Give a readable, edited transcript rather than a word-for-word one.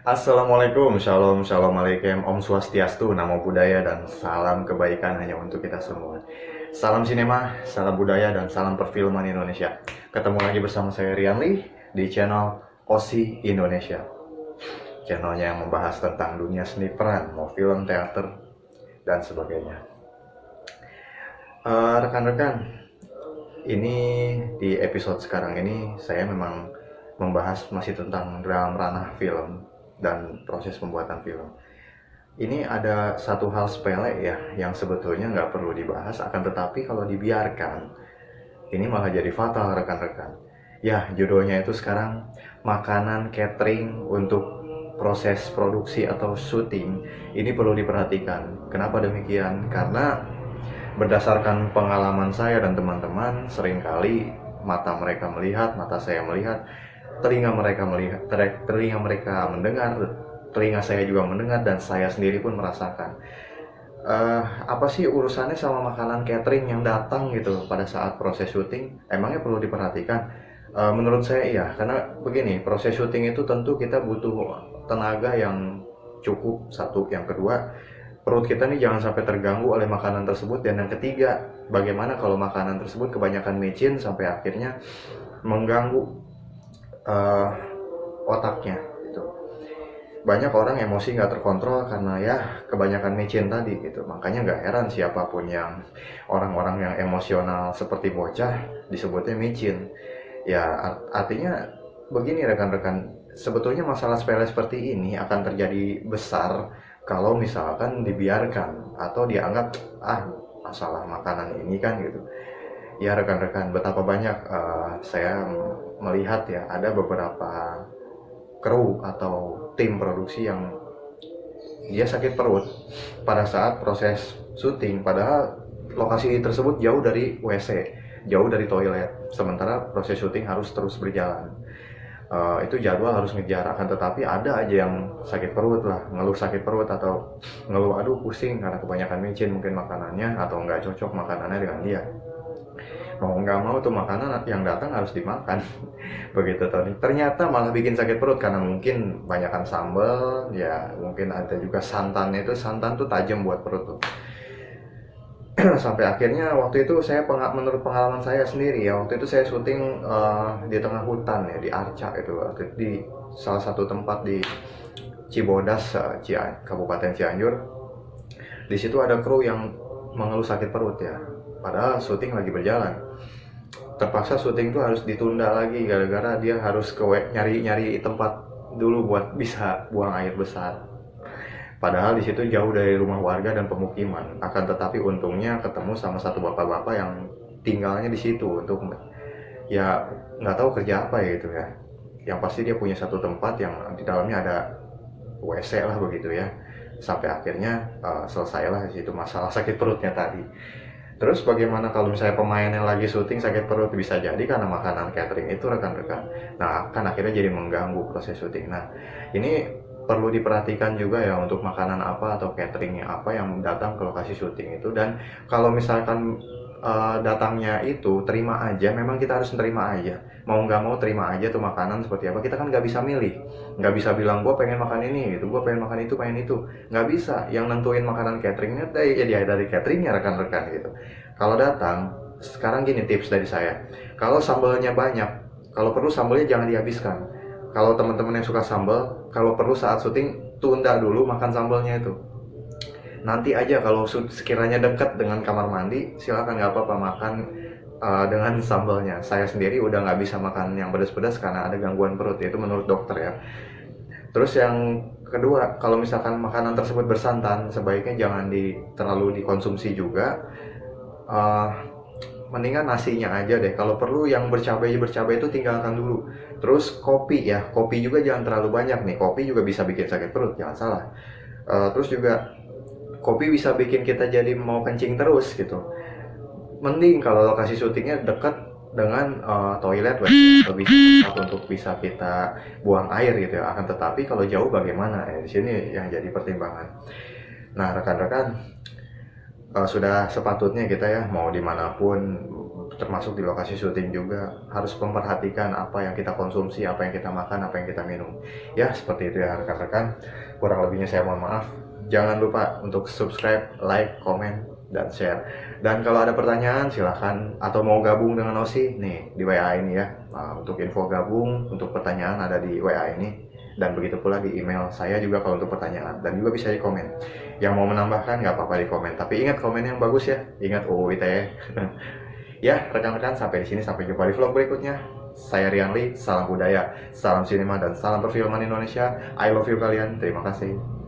Assalamualaikum, shalom, shalom alaikum, om swastiastu, namo buddhaya, dan salam kebaikan hanya untuk kita semua. Salam sinema, salam budaya, dan salam perfilman Indonesia. Ketemu lagi bersama saya Rian Lee di channel OSI Indonesia. Channelnya yang membahas tentang dunia seni peran, mau film, teater, dan sebagainya. Rekan-rekan, ini di episode sekarang ini saya memang membahas masih tentang dalam ranah film dan proses pembuatan film. Ini ada satu hal sepele ya, yang sebetulnya nggak perlu dibahas, akan tetapi kalau dibiarkan, ini malah jadi fatal rekan-rekan. Ya, judulnya itu sekarang makanan catering untuk proses produksi atau syuting. Ini perlu diperhatikan. Kenapa demikian? Karena berdasarkan pengalaman saya dan teman-teman, seringkali mata mereka melihat, mata saya melihat, telinga mereka melihat, telinga mereka mendengar, telinga saya juga mendengar, dan saya sendiri pun merasakan. Apa sih urusannya sama makanan catering yang datang gitu pada saat proses syuting? Emangnya perlu diperhatikan? Menurut saya iya, karena begini, proses syuting itu tentu kita butuh tenaga yang cukup, satu. Yang kedua, perut kita nih jangan sampai terganggu oleh makanan tersebut. Dan yang ketiga, bagaimana kalau makanan tersebut kebanyakan micin sampai akhirnya mengganggu otaknya gitu. Banyak orang emosi nggak terkontrol karena ya kebanyakan micin tadi gitu. Makanya nggak heran siapapun yang orang-orang yang emosional seperti bocah disebutnya micin. Ya artinya begini rekan-rekan, sebetulnya masalah sepele seperti ini akan terjadi besar kalau misalkan dibiarkan atau dianggap masalah makanan ini kan gitu. Ya rekan-rekan, betapa banyak saya melihat ya ada beberapa kru atau tim produksi yang dia sakit perut pada saat proses syuting, padahal lokasi tersebut jauh dari WC, jauh dari toilet, sementara proses syuting harus terus berjalan. Itu jadwal harus ngejar, akan tetapi ada aja yang sakit perut lah, ngeluh sakit perut atau ngeluh aduh pusing karena kebanyakan micin mungkin makanannya atau nggak cocok makanannya dengan dia. Mau nggak mau tuh makanan yang datang harus dimakan. Begitu Tony, ternyata malah bikin sakit perut karena mungkin banyakan sambal, ya mungkin ada juga santannya, itu santan tuh tajam buat perut tuh. Sampai akhirnya waktu itu saya menurut pengalaman saya sendiri ya, waktu itu saya syuting di tengah hutan ya, di Arca itu, di salah satu tempat di Cibodas, Kabupaten Cianjur. Di situ ada kru yang mengeluh sakit perut ya, padahal syuting lagi berjalan. Terpaksa syuting itu harus ditunda lagi gara-gara dia harus nyari tempat dulu buat bisa buang air besar. Padahal di situ jauh dari rumah warga dan pemukiman. Akan tetapi untungnya ketemu sama satu bapak-bapak yang tinggalnya di situ untuk ya nggak tahu kerja apa ya gitu ya. Yang pasti dia punya satu tempat yang di dalamnya ada WC lah begitu ya. Sampai akhirnya selesailah di situ masalah sakit perutnya tadi. Terus bagaimana kalau misalnya pemainnya lagi syuting sakit perut? Bisa jadi karena makanan catering itu rekan-rekan. Nah, kan akhirnya jadi mengganggu proses syuting. Nah, ini perlu diperhatikan juga ya untuk makanan apa atau cateringnya apa yang datang ke lokasi syuting itu. Dan kalau misalkan datangnya itu terima aja, memang kita harus terima aja. Mau nggak mau terima aja tuh makanan seperti apa. Kita kan nggak bisa milih, nggak bisa bilang gue pengen makan ini gitu, gue pengen makan itu, nggak bisa. Yang nentuin makanan cateringnya dari cateringnya rekan-rekan gitu. Kalau datang, sekarang gini tips dari saya, kalau sambalnya banyak, kalau perlu sambalnya jangan dihabiskan. Kalau teman-teman yang suka sambal, kalau perlu saat syuting tunda dulu makan sambalnya itu. Nanti aja kalau sekiranya dekat dengan kamar mandi, silakan nggak apa-apa makan dengan sambalnya. Saya sendiri udah nggak bisa makan yang pedas-pedas karena ada gangguan perut, itu menurut dokter ya. Terus yang kedua, kalau misalkan makanan tersebut bersantan, sebaiknya jangan terlalu dikonsumsi juga. uh, Mendingan nasinya aja deh. Kalau perlu yang bercabai itu tinggalkan dulu. Terus kopi ya, kopi juga jangan terlalu banyak nih. Kopi juga bisa bikin sakit perut, jangan salah. Terus juga kopi bisa bikin kita jadi mau kencing terus gitu. Mending kalau lokasi syutingnya dekat dengan toilet lebih cepat untuk bisa kita buang air gitu ya. Akan tetapi kalau jauh bagaimana? Di sini yang jadi pertimbangan. Nah rekan-rekan, sudah sepatutnya kita ya mau dimanapun, termasuk di lokasi syuting juga harus memperhatikan apa yang kita konsumsi, apa yang kita makan, apa yang kita minum. Ya seperti itu ya rekan-rekan, kurang lebihnya saya mohon maaf. Jangan lupa untuk subscribe, like, komen, dan share. Dan kalau ada pertanyaan silahkan, atau mau gabung dengan Osi nih di WA ini ya. Untuk info gabung, untuk pertanyaan ada di WA ini, dan begitu pula di email saya juga kalau untuk pertanyaan, dan juga bisa di komen. Yang mau menambahkan nggak apa-apa di komen, tapi ingat komen yang bagus ya, ingat UU ITE. Ya rekan-rekan, sampai di sini, sampai jumpa di vlog berikutnya. Saya Rian Lee, salam budaya, salam sinema, dan salam perfilman Indonesia. I love you kalian, terima kasih.